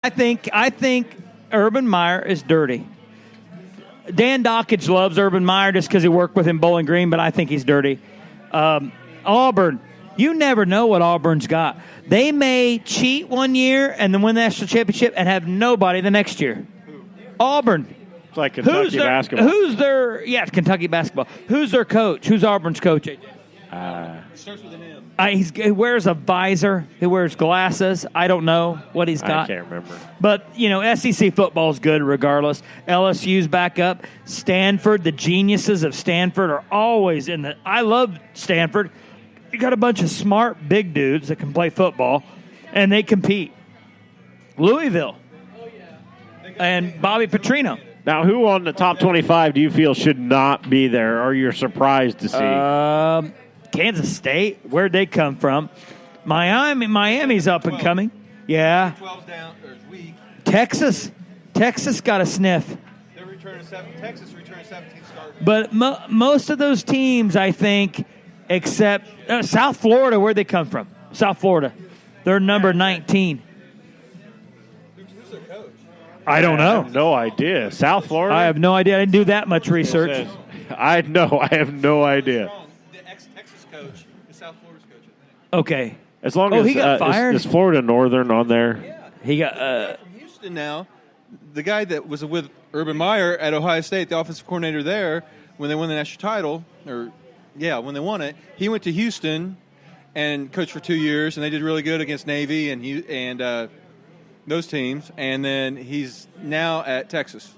I think Urban Meyer is dirty. Dan Dockage loves Urban Meyer just because he worked with him Bowling Green, but I think he's dirty. Auburn, you never know what Auburn's got. They may cheat one year and then win the national championship and have nobody the next year. Auburn. It's like Kentucky basketball. Kentucky basketball. Who's their coach? Who's Auburn's coach, AJ? Starts with an M. He wears a visor. He wears glasses. I don't know what he's got. I can't remember. But, SEC football is good regardless. LSU's back up. Stanford, the geniuses of Stanford are always in the – I love Stanford. You got a bunch of smart big dudes that can play football, and they compete. Louisville and Bobby Petrino. Now, who on the top 25 do you feel should not be there, or you're surprised to see? Kansas State. Where'd they come from? Miami's up and coming. Yeah. 12's down. There's weak. Texas got a sniff. They're returning Texas returning 17 starters. But most of those teams, I think, except South Florida, where'd they come from? South Florida. They're number 19. Who's their coach? I don't know. I have no idea. South Florida? I have no idea. I didn't do that much research. I have no idea. The ex-Texas coach is South Florida's coach, I think. Okay. As long as he got fired? Is Florida Northern on there? Yeah. He got From Houston now. The guy that was with Urban Meyer at Ohio State, the offensive coordinator there, when they won the national title, when they won it, he went to Houston and coached for 2 years, and they did really good against Navy and those teams. And then he's now at Texas.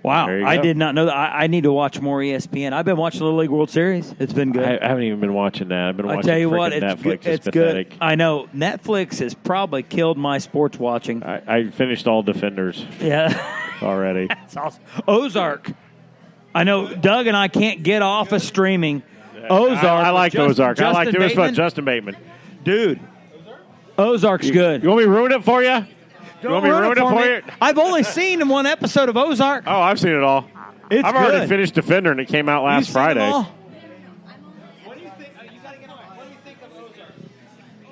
wow. I did not know that. I need to watch more ESPN. I've been watching the Little League World Series. It's been good. I haven't even been watching that. I've been watching I tell you what, it's Netflix. good. It's pathetic. good. I know. Netflix has probably killed my sports watching. I finished all Defenders Yeah. already. That's awesome. Ozark. I know Doug and I can't get off of streaming. Ozark. I like Ozark. I like it. It was fun. Bateman. Justin Bateman. Dude. Ozark's good. You want me to ruin it for you? You want me to ruin it for you? I've only seen one episode of Ozark. Oh, I've seen it all. It's I've already finished Defender, and it came out last Friday. What do you think? You got to get on. What do you think of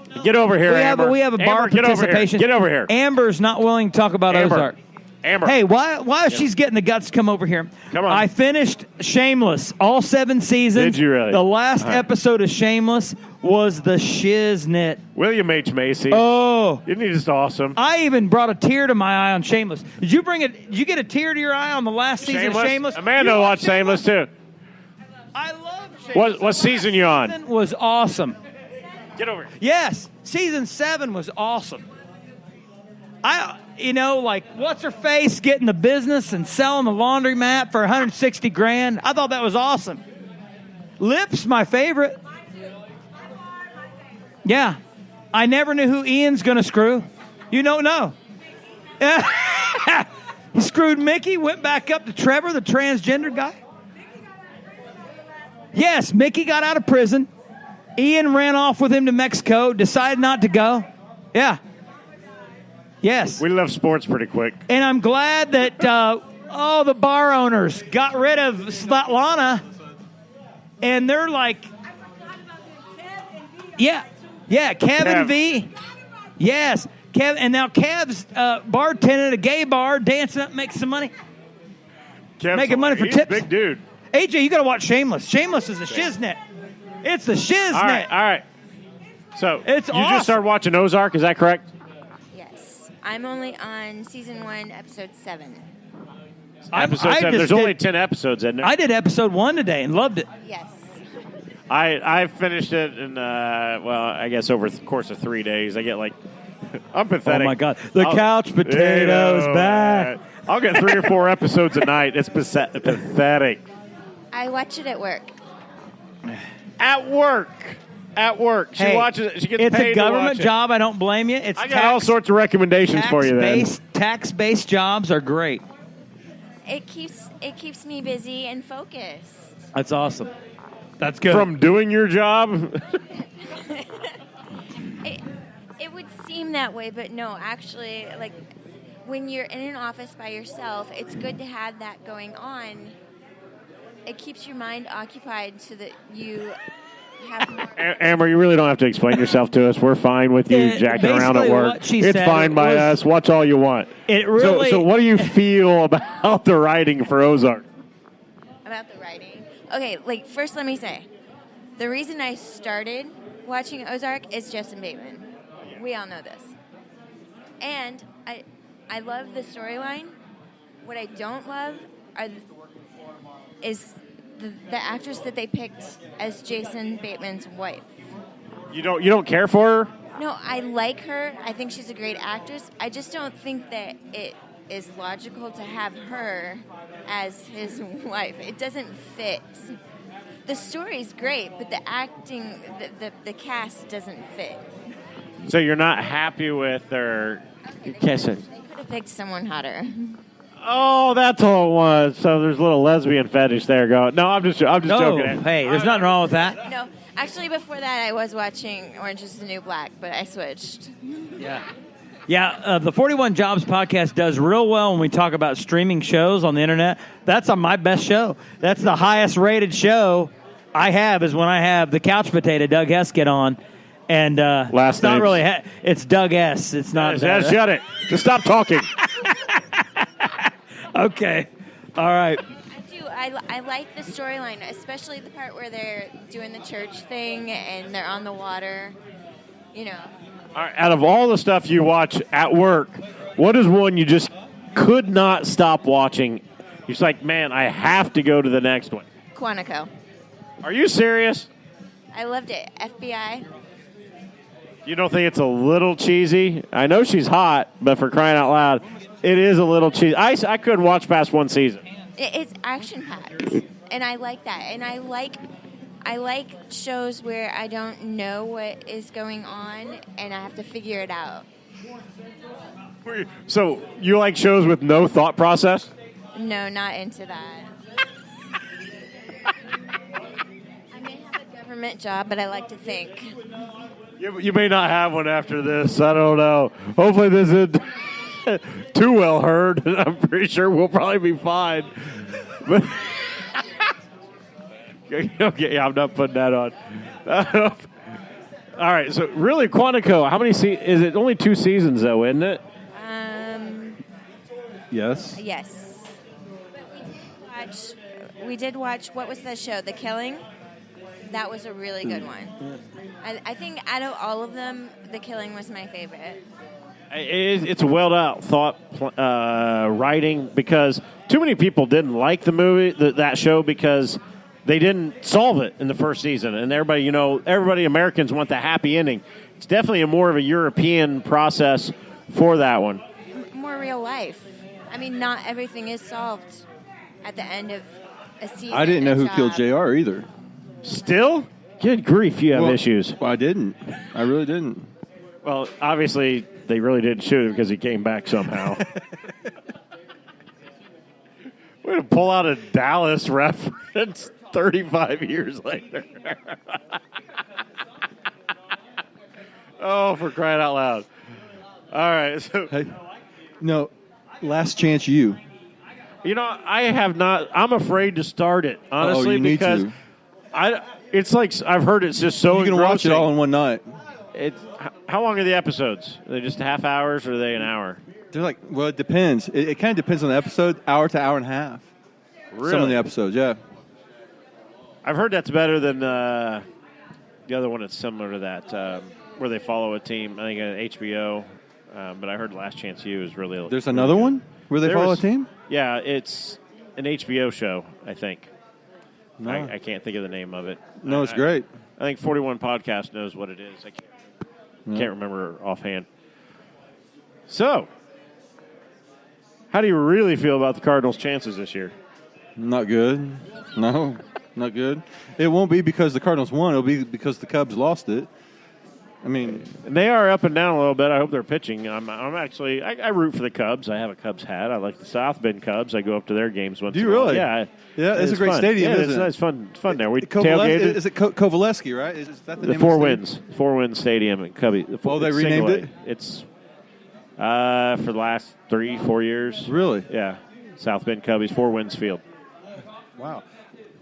Ozark? Get over here, Amber. We have a bar Amber, get over here. participation. Get over here. Amber's not willing to talk about Amber. Ozark. Amber. Hey, while she's getting the guts to come over here, Come on. I finished Shameless, all 7 seasons. Did you really? The last All right. episode of Shameless was the shiznit. William H. Macy. Oh. Isn't he just awesome? I even brought a tear to my eye on Shameless. Did you get a tear to your eye on the last season of Shameless? Amanda You watched Shameless, too. I love Shameless. What season you on? Season was awesome. Get over here. Yes, season 7 was awesome. What's her face getting the business and selling the laundromat for $160,000? I thought that was awesome. Lips, my favorite. Yeah, I never knew who Ian's gonna screw. You don't know. He screwed Mickey. Went back up to Trevor, the transgender guy. Yes, Mickey got out of prison. Ian ran off with him to Mexico. Decided not to go. Yeah. Yes. We left sports pretty quick. And I'm glad that the bar owners got rid of Svetlana. And they're like, yeah, Kevin V. Yes, Kev. And now Kev's bartending at a gay bar, dancing up, making some money. Kev's making money for he's tips. A big dude. AJ, you got to watch Shameless. Shameless is a shiznit. It's the shiznit. All right. So It's you awesome. just started watching Ozark, is that correct? Yes. I'm only on season 1, episode 7. Episode 7. There's only 10 episodes, isn't there? I did episode 1 today and loved it. Yes. I finished it in, I guess over the course of 3 days. I get I'm pathetic. Oh, my God. The couch potato's back. I'll get 3 or 4 episodes a night. It's pathetic. I watch it at work. At work. She watches it. She gets it's paid a government to watch it. job. I don't blame you. It's I got all sorts of recommendations for you then. Tax-based jobs are great. It keeps me busy and focused. That's awesome. That's good. From doing your job? It would seem that way, but no, actually, when you're in an office by yourself, it's good to have that going on. It keeps your mind occupied so that you have more. Amber, you really don't have to explain yourself to us. We're fine with you jacking around at basically work. what she It's said fine by was- us. Watch all you want. It really. So what do you feel about the writing for Ozark? About the writing. Okay, like first let me say, the reason I started watching Ozark is Justin Bateman. We all know this. And I love the storyline. What I don't love is the actress that they picked as Jason Bateman's wife. You don't care for her? No, I like her. I think she's a great actress. I just don't think that it is logical to have her as his wife. It doesn't fit. The story's great, but the acting, the cast doesn't fit. So you're not happy with their kissing? They could have picked someone hotter. Oh, that's all it was. So there's a little lesbian fetish there going. No, I'm just joking. Hey, there's nothing wrong with that. No, actually, before that, I was watching Orange is the New Black, but I switched. Yeah, the 41 Jobs podcast does real well when we talk about streaming shows on the internet. That's on my best show. That's the highest rated show I have is when I have the couch potato Doug Hess get on. And Last it's not names. really it's Doug S. It's not. Shut it. Just stop talking. Okay. All right. I do. I like the storyline, especially the part where they're doing the church thing and they're on the water. You know. All right, out of all the stuff you watch at work, what is one you just could not stop watching? You're just like, man, I have to go to the next one. Quantico. Are you serious? I loved it. FBI. You don't think it's a little cheesy? I know she's hot, but for crying out loud, it is a little cheesy. I couldn't watch past one season. It's action packed, and I like that. And I like shows where I don't know what is going on, and I have to figure it out. So you like shows with no thought process? No, not into that. I may have a government job, but I like to think. You may not have one after this. I don't know. Hopefully this isn't too well heard. I'm pretty sure we'll probably be fine. But okay, I'm not putting that on. All right, so really, Quantico, how many is it? Only 2 seasons, though, isn't it? Yes. Yes. But we did watch, what was the show? The Killing? That was a really good one. I think out of all of them, The Killing was my favorite. It's a well-out thought writing because too many people didn't like the movie, that show, because they didn't solve it in the first season. And everybody, Americans want the happy ending. It's definitely more of a European process for that one. More real life. I mean, not everything is solved at the end of a season. I didn't know who killed JR. JR either. Still? Good grief, you have issues. Well, I didn't. I really didn't. Well, obviously, they really didn't shoot him because he came back somehow. We're going to pull out a Dallas reference 35 years later. Oh, for crying out loud. All right. So, Hey, no, Last Chance You. I have not. I'm afraid to start it, honestly, you need because to. it's like I've heard it's just so You can watch it all in one night. How long are the episodes? Are they just half hours or are they an hour? They're like, well, it depends. It kind of depends on the episode, hour to hour and a half. Really? Some of the episodes, yeah. I've heard that's better than the other one that's similar to that, where they follow a team. I think HBO, but I heard Last Chance U is really. There's another one where they follow a team? Yeah, it's an HBO show, I think. No. I can't think of the name of it. No, it's great. I think 41 Podcast knows what it is. I can't remember offhand. So, how do you really feel about the Cardinals' chances this year? Not good. No, not good. It won't be because the Cardinals won. It'll be because the Cubs lost it. I mean, And they are up and down a little bit. I hope they're pitching. I'm actually I root for the Cubs. I have a Cubs hat. I like the South Bend Cubs. I go up to their games once. Do you in a while. really? Yeah. Yeah, it's a great fun. stadium, Yeah, isn't it? It's fun there. We Tailgated. tailgated. Is it Kovaleski, right? Is that the The name Four of the Winds. stadium? Four Winds Stadium at Cubby. Oh, they it's renamed single it? A. It's for the last 3-4 years. Really? Yeah. South Bend Cubbies, Four Winds Field. Wow.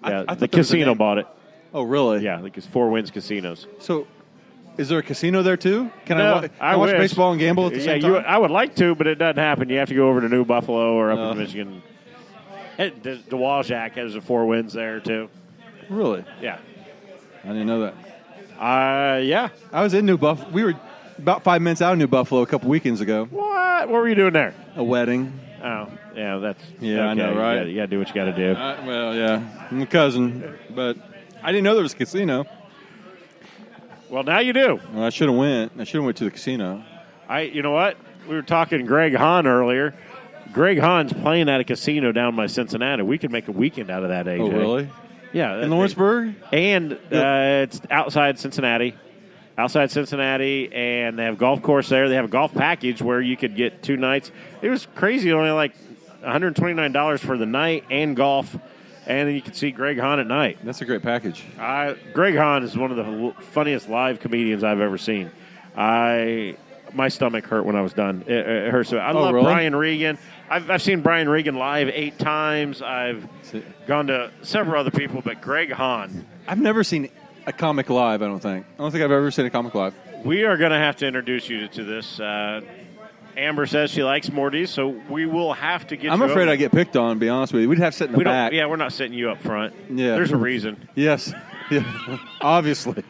Yeah, I the thought there was a casino name. bought it. Oh, really? Yeah, I think it's Four Winds Casinos. So, is there a casino there too? Can No, I watch wish. baseball and gamble at the same time? I would like to, but it doesn't happen. You have to go over to New Buffalo or up in Michigan. DeWaljack has the Four Winds there too. Really? Yeah. I didn't know that. Yeah. I was in New Buffalo. We were about 5 minutes out of New Buffalo a couple weekends ago. What were you doing there? A wedding. Oh, yeah, that's Yeah, okay. I know, right? You got to do what you got to do. Well, yeah, I'm a cousin, but I didn't know there was a casino. Well, now you do. Well, I should have went. I should have went to the casino. You know what? We were talking Greg Hahn earlier. Greg Hahn's playing at a casino down by Cincinnati. We could make a weekend out of that, AJ. Oh, really? Yeah. In Lawrenceburg? And it's outside Cincinnati. And they have a golf course there. They have a golf package where you could get 2 nights. It was crazy, only like $129 for the night and golf, and then you could see Greg Hahn at night. That's a great package. Greg Hahn is one of the funniest live comedians I've ever seen. My stomach hurt when I was done. It hurts. I love really? Brian Regan. I've seen Brian Regan live 8 times. I've gone to several other people, but Greg Hahn. I've never seen a comic live, I don't think I've ever seen a comic live. We are going to have to introduce you to this. Amber says she likes Morty's, so we will have to get I'm you afraid over. I get picked on, to be honest with you. We'd have to sit in the back. Yeah, we're not sitting you up front. Yeah. There's a reason. Yes. Yeah. Obviously.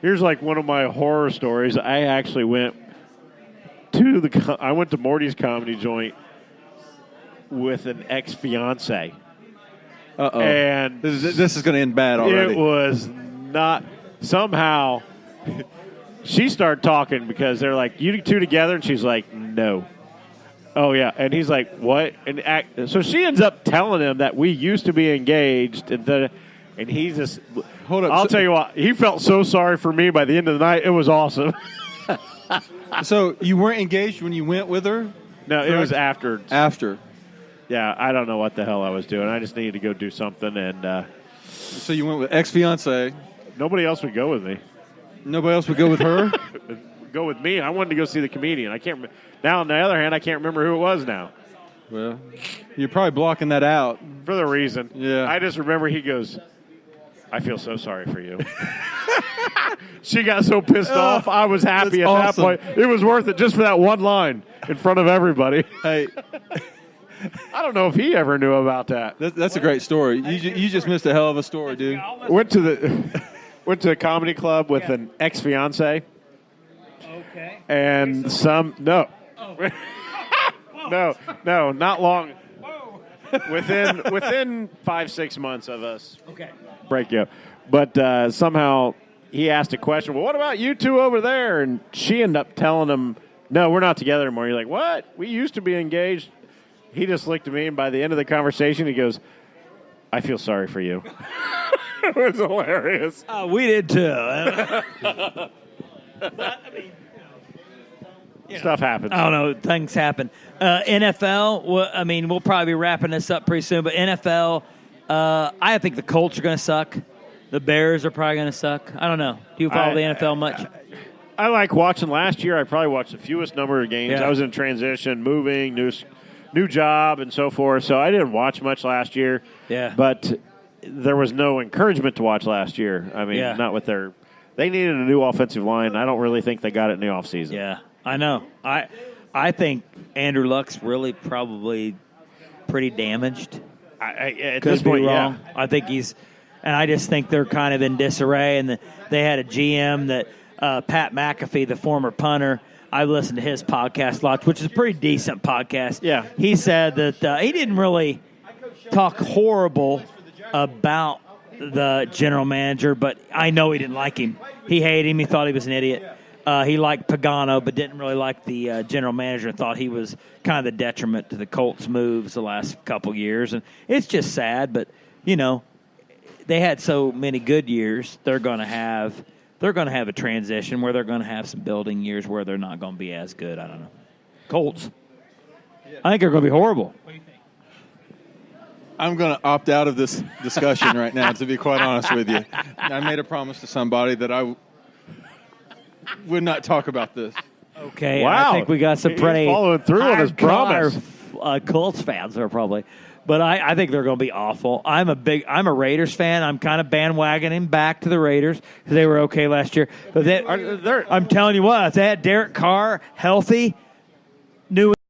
Here's like one of my horror stories. I actually went to Morty's comedy joint with an ex-fiance. Uh-oh. And this is going to end bad already. It was not somehow. She started talking because they're like, "You two together?" And she's like, "No." Oh yeah, and he's like, "What?" And so she ends up telling him that we used to be engaged, and he just. Hold up. I'll tell you what, he felt so sorry for me by the end of the night. It was awesome. So you weren't engaged when you went with her? No, it was after. After. Yeah, I don't know what the hell I was doing. I just needed to go do something, and so you went with ex-fiance. Nobody else would go with me. Nobody else would go with her? Go with me. I wanted to go see the comedian. I can't. Now, on the other hand, I can't remember who it was now. Well, you're probably blocking that out. For the reason. Yeah. I just remember he goes, "I feel so sorry for you." She got so pissed off. I was happy at that point. It was worth it just for that one line in front of everybody. Hey. I don't know if he ever knew about that. That's a great story. You just missed a hell of a story, dude. Went to a comedy club with an ex-fiance. Okay. And no, not long. Within 5-6 months of us breaking up, but somehow he asked a question. Well, what about you two over there? And she ended up telling him, "No, we're not together anymore." You're like, "What? We used to be engaged." He just looked at me, and by the end of the conversation, he goes, "I feel sorry for you." It was hilarious. We did too. But, I mean, stuff happens. I don't know. Things happen. NFL, we'll probably be wrapping this up pretty soon, but NFL, I think the Colts are going to suck. The Bears are probably going to suck. I don't know. Do you follow the NFL much? I like watching. Last year, I probably watched the fewest number of games. Yeah. I was in transition, moving, new job, and so forth, so I didn't watch much last year. Yeah. But there was no encouragement to watch last year. I mean, not with their – they needed a new offensive line. I don't really think they got it in the offseason. Yeah, I know. I think Andrew Luck's really probably pretty damaged. At Could this point, be wrong. yeah. I think he's – and I just think they're kind of in disarray. And they had a GM that Pat McAfee, the former punter – I listened to his podcast lots, which is a pretty decent podcast. Yeah. He said that he didn't really talk horrible about the general manager, but I know he didn't like him. He hated him. He thought he was an idiot. He liked Pagano, but didn't really like the general manager and thought he was kind of the detriment to the Colts' moves the last couple years. And it's just sad, but, they had so many good years. They're going to have a transition where they're going to have some building years where they're not going to be as good. I don't know. Colts. I think they're going to be horrible. I'm going to opt out of this discussion right now, to be quite honest with you. I made a promise to somebody that I would not talk about this. Okay. Wow. I think we got some pretty following through on his promise. Colts fans are probably. But I think they're going to be awful. I'm a Raiders fan. I'm kind of bandwagoning back to the Raiders because they were okay last year. But I'm telling you what, if they had Derek Carr healthy, New